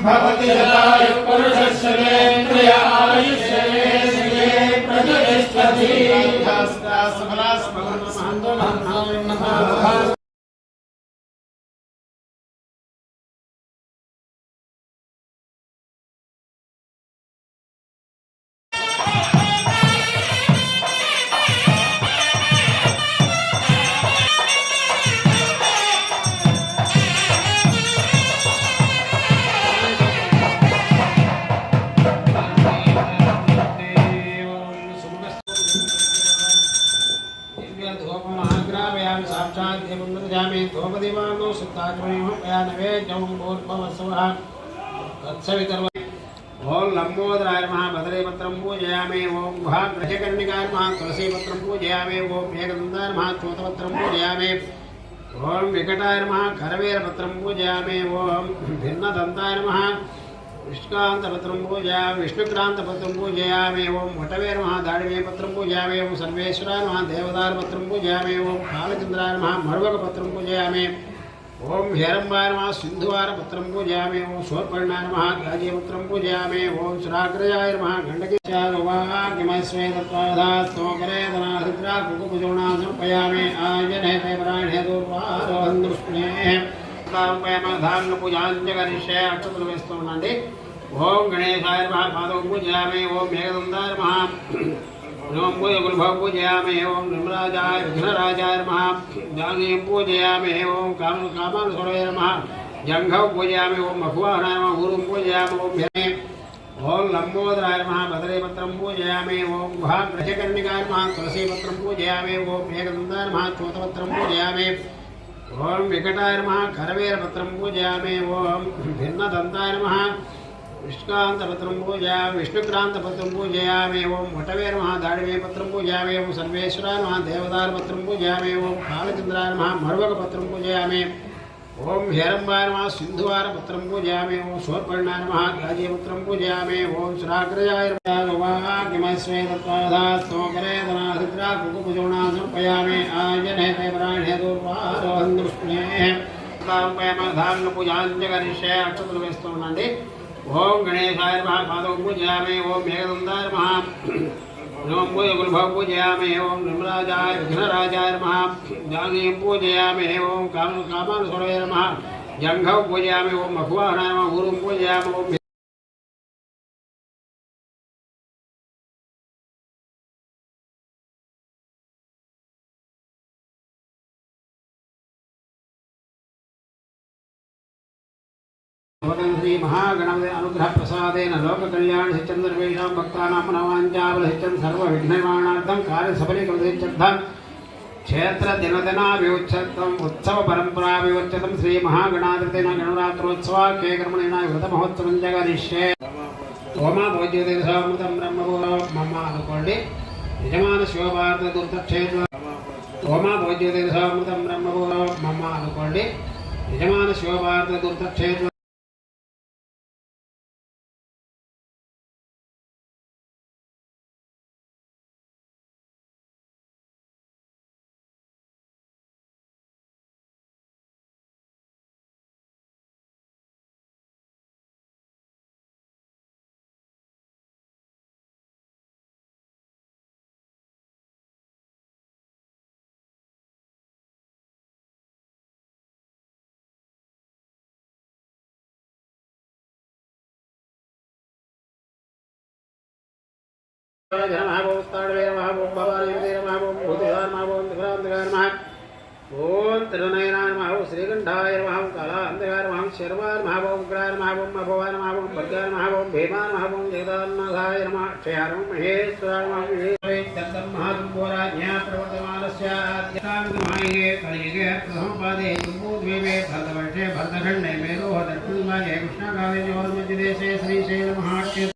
भवति शतायुः पुरुषश्रेन्द्रिय आयुष्येन्द्रिये प्रतिष्ठति धूपदीपानो सुताग्रहया नैवेद्यं भूर्भुवस्सुवः तत्सवितर्वः ओं लंबोदराय नमः भद्रेपत्रं पूजयामि ओं गुहाग्रहकर्णिकाय नमः तुलसीपत्रं पूजयामि ओं मेघदन्ताय नमः चोतपत्रं पूजयामि ओं विकटाय नमः करवीरपत्रं पूजयामि ओं भिन्नदन्ताय नमः विष्णुकान्तपत्रं पूजयामि विष्णुक्रान्तपत्रं पूजयामि ओं वटवे नमः दाडिमेपत्रं पूजयामि ओं सर्वेश्वराय नमः देवदारपत्रं पूजयामि ओं कालचन्द्राय नमः मर्वकपत्रं पूजयामि ओं हेरम्बाय नमः सिन्धुवारपत्रं पूजयामि ओं शूर्पणा नमः गाजीपत्रं पूजयामि ओं सुराग्रजाय नमः गण्डकीचारुवाग्निमस्वेदत्वाधास्तोकरे धनाहृद्रा कुकुमचूर्णां समर्पयामि आञ्जनेय परायणे दूर्वारोहन्नुष्णे धारण पूजांच करिष्ये अक्षतुलवेस्तुन्नंदि ओं गणेशाय नमः पादौ पूजयामि ओं मेघदन्ताय नमः ओं गुरुभौ पूजयामि ओं निमराजाय विघ्नराजाय नमः जागीं पूजयामि ओं कामानुसुरवे नमः जंघौ पूजयामि ओं मखुवाहनाय नमः गुरुं पूजयामि ओं ओं लंबोदराय नमः भद्रेपत्रं पूजयामि ओं गुहाग्रहकर्णिकाय नमः तुलसीपत्रं पूजयामि ओं मेघदन्ताय नमः चोतपत्रं पूजयामि ओं विकटाय नमः करवीरपत्रं पूजयामि ओं भिन्नदन्ताय नमः विष्णुकान्तपत्रं पूजयामि विष्णुक्रान्तपत्रं पूजयामि ओं वटवे नमः दाडिमेपत्रं पूजयामि ओं सर्वेश्वराय नमः देवदारपत्रं पूजयामि ओं कालचन्द्राय नमः मर्वकपत्रं पूजयामि ओं हेरम्बाय नमः सिन्धुवारपत्रं पूजयामि ओं शूर्पणा नमः गाजीपत्रं पूजयामि ओं सुराग्रजाय नमः धनाहृद्रा कुकुमचूर्णां समर्पयामि आञ्जनेय परायणे दूर्वारोहन्नुष्णे धारण पूजांच करिष्ये अक्षतुलवेस्तुन्नंदि ओं गणेशाय नमः पादौ पूजयामि ओं मेघदन्ताय नमः ओं गुरुभौ पूजयामि ओं निमराजाय विघ्नराजाय नमः जागीं पूजयामि ओं कामानुसुरवे नमः जंघौ पूजयामि ओं मखुवाहनाय नमः गुरुं पूजयामि ओं श्री महागणपति अनुग्रह प्रसादेन लोक कल्याण सिद्धं सर्वेषां भक्तानां मनोवाञ्छाफलसिद्धं सर्वविघ्ननिवारणार्थं कार्यसफलीकृतित्यर्थं क्षेत्र दिनदिनाभिउच्यर्थम् उत्सव परम्पराभिउच्यतं श्री महागणाधिपतेन गणरात्रोत्सवाख्ये कर्मणेन व्रतमहोत्सवं जगरिष्ये ओमा भोज्योतिरसामृतं ब्रह्मभूतो मम अनुकोण्डि यजमान शिवभारत दुर्दक्षेत्र ओमा भोज्योतिरसामृतं ब्रह्मभूतो मम अनुकोण्डि यजमान शिवभारत दुर्दक्षेत्र ओं त्रिनयनाय नमः श्रीकंठाय नमः कालांतकाय नमः शर्वाय नमः उग्राय नमः अभवाय नमः भद्राय नमः भीमाय नमः जगदान्नाथाय नमः क्षयाय नमः महेश्वराय नमः चन्दन महागुरुराज्ञा प्रवर्तमानस्य आद्याविमाये कलियुगे प्रथमपादे कुम्भोद्वीपे भरतवर्षे भरतखण्डे मेरोः दक्षिणभागे कृष्णागावे जगन्मध्यदेशे श्रीशैलमहाक्षेत्रे